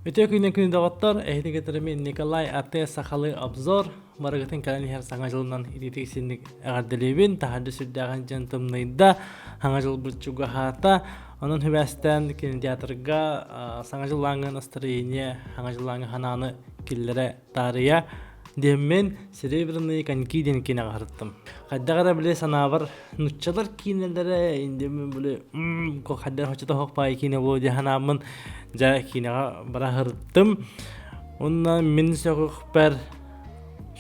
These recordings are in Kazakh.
Өтө күнен күнү дағыттар, әйдігетерімен Николай Ате Сақалы обзор, марығытын кәлін хер саңа жылынан идетексіндік әғарделебін, тахады сүрдіған жантымнайда, аңа жыл бұрчуға хата, onun hübəstən kinotеатрга саңа жыллаңы настроение, аңа жыллаңы хананы киллere тария, деммен серебряный коньки ден кине ағарыттым. Қайдағара біле санабар нұтчалар кинелері, индемен біле, қайдар хочета хоқпай кине болу де ханамын жа кинеға бара ғырыттым. Онна мен соғық бәр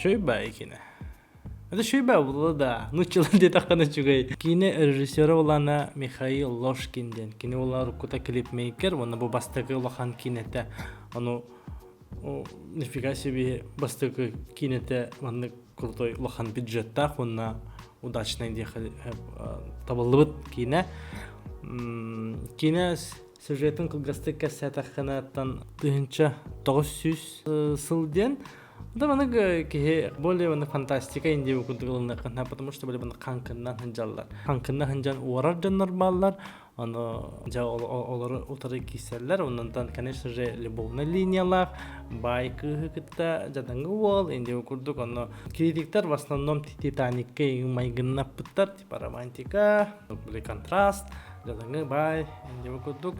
шөй бай кине. Это шөй бай болу да, нұтчалар де таққаны жүгей. Кине режиссері олана Михаил Ложкинден. Кине олар құта клипмейкер, оны бұл бастығы олақан кинеті. Оны нифига себе бастығы кинеті маңны крутой улахан бюджетта, онна удачный дехал табылды бұд кине. Кине сюжетін қылғасты кәсәтаққанаттан тұхынша 900 сылден. Да мана ке более мана фантастика инде укудылына кана, потому что более мана канкыннан ханжаллар. Канкыннан ханжан уарар жаннар баллар, аны жа олары утары кисерлер, оннан конечно же любовный линиялар, байкы кытта жадаңгы бол, инде укурдук аны критиктер в основном Титаникка майгыннап пыттар, типа романтика, более контраст, жадаңгы бай, инде укурдук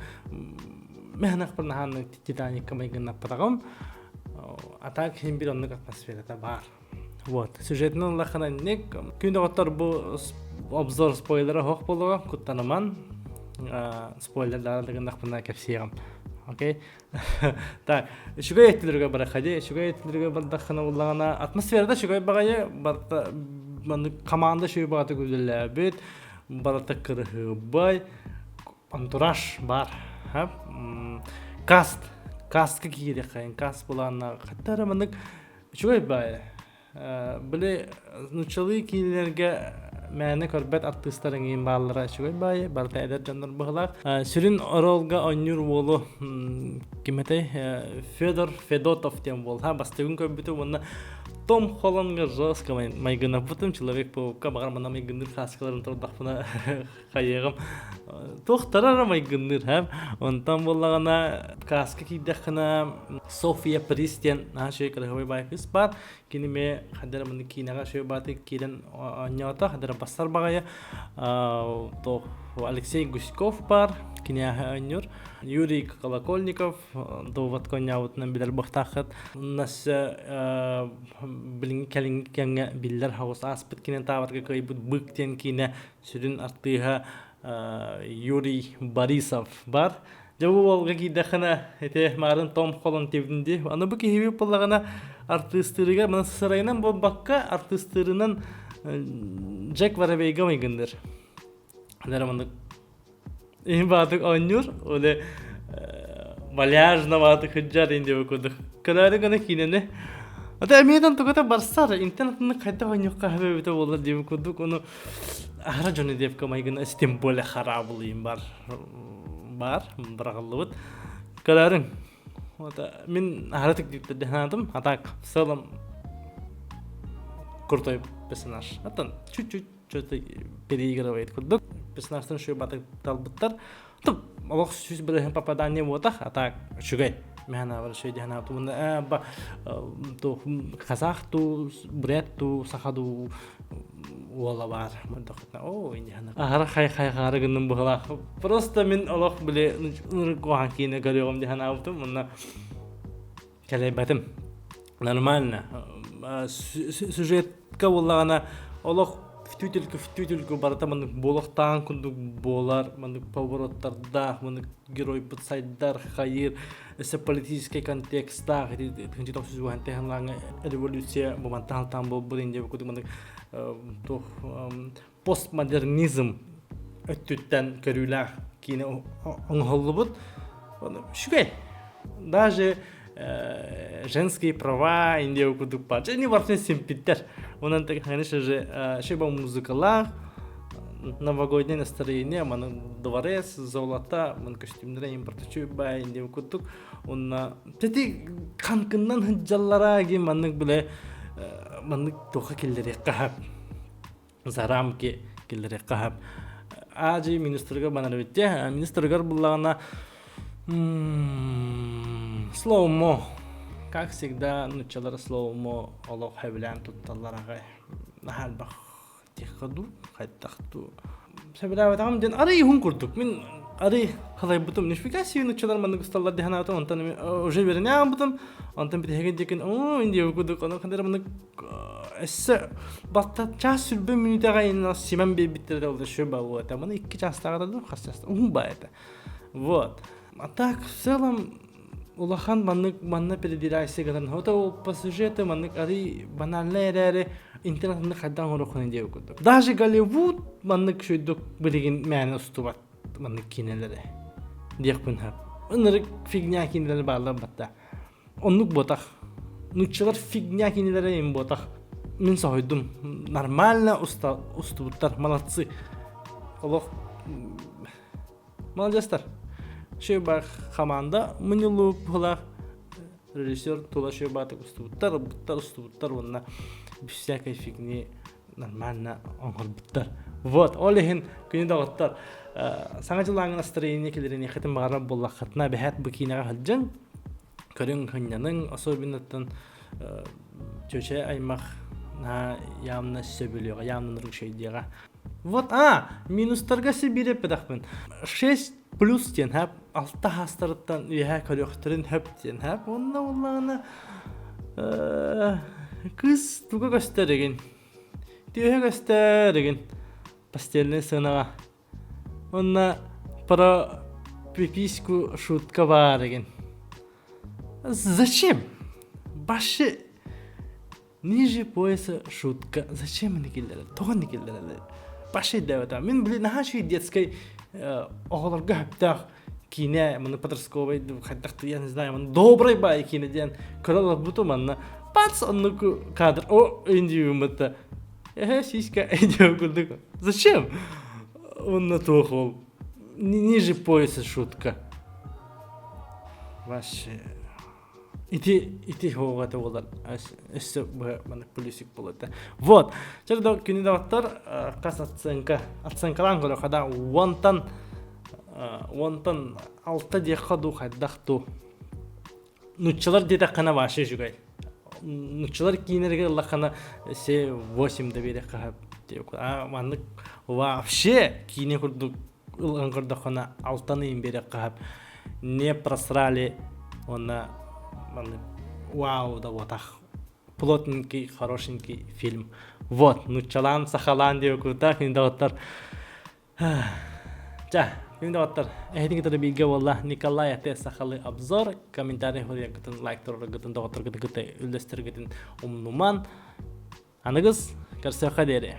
мехнак пырнаханы Титаникка майгыннап пытагам. А так химбиронный атмосферада бар. Вот. Сюжетный лахананник. Күнде готтар бу обзор спойлера хоқ болуға күттаныман. Спойлерлары дегенде кепсиям. Окей. Так, шугай еттілерге бара хади. Шугай еттілерге бардаққана болағана атмосферада шугай бағайы барда команда шугай бағаты көзілі бет. Барда кырығы бай. Антураж бар. Кастка кире қайын, каст болағына қаттары мұндық шуғай бай. Білі нұчалы кейлерге мәні көрбет аттыстарын ең балылара шуғай бай, барда әдер жандар бұғылақ. Сүрін оролға ойныр болу кеметей Федор Федотов тем бол. Бастығын көбіті оны Том Холландға жосқа майгына бұтым, Человек-паука бағар мана майгыныр қасқаларын тұрдақпына қайығым. Тоқтарара майгыныр, онтан болағана қасқы кейдіқына София Пристен шөй қырғыбай байқыз бар. Кенеме қадырымын кейінаға шөй баты кейден ойнауыта, қадыры бастар бағайы. Алексей Гуськов бар, кинеға ойныр. Юрий Колокольников, довод коняутынан билер бұқтақыт. Насы білінгі кәлінгі кәңі билер хауыз аспыт кенен таварға көй бұд бұқтен кене сүрін артыға Юрий Борисов бар. Жауы олға кейдіқына мағырын Том Холланд тевдінде. Аны бұл кейбі болағына артыстырыға, мұны сырайынан бұл баққа артыстырынан Джек Воробейға майгындыр. Дәрімандық ең бадық ойныр, оле валяжна бадық хүджар енді өкілдік. Көләрі көні кейнені. Ата әмейден тұғыта барсар, интернетіні қайта ойныққа әбәбеті олар деп өкілдік. Оны ағыра жоны деп көмайгіні істен бөлі қарабылыйым бар, бірағылы бұд. Көләрің. Мен ағыратық депті дәнадым, атақ сылым кұртой персонаж. Аттан чуть-чуть переигрывает курдук. Персонажтың шөй батық талбыттар. Олық сөз білген попадание болдақ, а так шүгай. Мен авар шөй деген апту. Қазақ ту, бред ту, сақаду ола бар. О, индияна. Ағара қай-қай-қары күннің бұғылақ. Просто мен олық біле қоған кейіне көрегім деген апту. Мұнна кәлей бәтім. Нормально. Сюжетка болағана олық Втютельку барата мандык болоқтан күндік болар, мандык повороттарда, мандык герой подсайдар, хайыр, өсі политический контекстта, түнчі тоқсыз бұған тәхінлаңы революция моменталтан бол бұл енде бүкіді мандык постмодернизм өттіттен көрілі кейіне оңғылы бұд. Шүгей, даже женские права инде укудук бар. Не важны симпитер. Онан так, конечно же, шиба музыкалар, новогоднее настроение, мана дворец, золота, ман костюмдер импортачу бай инде укудук. Онна тети канкыннан хыджаллара ги маннык биле маннык тоха келлере кахап. Зарамки келлере кахап. Ажи министрга банар битте. Министргар буллагана Слоумо. Как всегда, нучалар слоумо олох хэвлэн тутталларага нахалбах тихаду хайттахту. Сэбэлэвэ тамам ден ары ихун курдук. Мен ары халай бутум нификаси нучалар манны густаллар диханата онтан уже верням бутум. Онтан битеген декен инди өгүдүк ону кандыр манны эссе батта час сүрбө минутага ин симан бебиттерде олда шөба вот. А маны 2 частага да хасчас. Ба это. Вот. А так в целом улахан манна передирайся гадан хота ол пассажиры маннык ари баналлере интернетны хаддан хорохун деп көрдүк. Даже Голливуд маннык шөйдүк билген мәне устубат маннык кинелери. Декпин хап. Онрык фигня кинелери барлар батта. Оннук ботак. Нучалар фигня кинелери им ботак. Мен сойдум. Нормально устубуттар, молодцы. Олох молодецтар. Шөйбак команда мынылып булак режиссер тула шөйбатык устубуттар онна всякой фигни нормально оңорбуттар. Вот, олехин күнүдөгөттөр. Саңа жылаңын настроение келерин хатым багара боллакатна бехат букинага хаджан. Көрүн ханянын особенностон чөчө аймак на явно сөбөлөгө, явно нуршейдега. Вот, минустарга себе педахпен. 6 плюс тен хап, алта хастарыттан үйә көрөктөрүн хөп тен хап. Онна кыз туга көстөреген. Түйе көстөреген. Постельный сынага. Онна про приписку шутка бар деген. Зачем? Башы ниже пояса шутка. Зачем они келдер? Тоган не келдер. Башы девата. Мен биле нахаши детской оғларға хаптақ кине, маны подростковый хаттақты, я не знаю, маны добрый бай кине ден көралар бұты манна. Пац оннуку кадр, инди умытта. Сиська инди окулдык. Зачем? Онна тохол. Ниже пояса шутка. Вообще. Ити хоғаты олар. Өсі бұны плюсик болады. Вот. Жерді күнеді ваттар қас аценкалан көрі қада онтан алты деққа ду қайдақту. Нуччалар деді қана башы жүгай. Нуччалар кейінерге лақана 8-да бері қағып. Мандық вообще кейіне күрді ұлғанғырды қана 6-ны бері қағып. Не просрали оны вау, да вот так. Плотненький, хорошенький фильм. Вот, нучалан, сахалан деп куртак, индаваттар. Индаваттар. Эхтингитер билге болла Николай ате сахалы обзор. Комментарий хория гытын, лайктор гытын, даваттар гыты үлдестер гытын умнуман. Аныгыз, көрсөкка дере.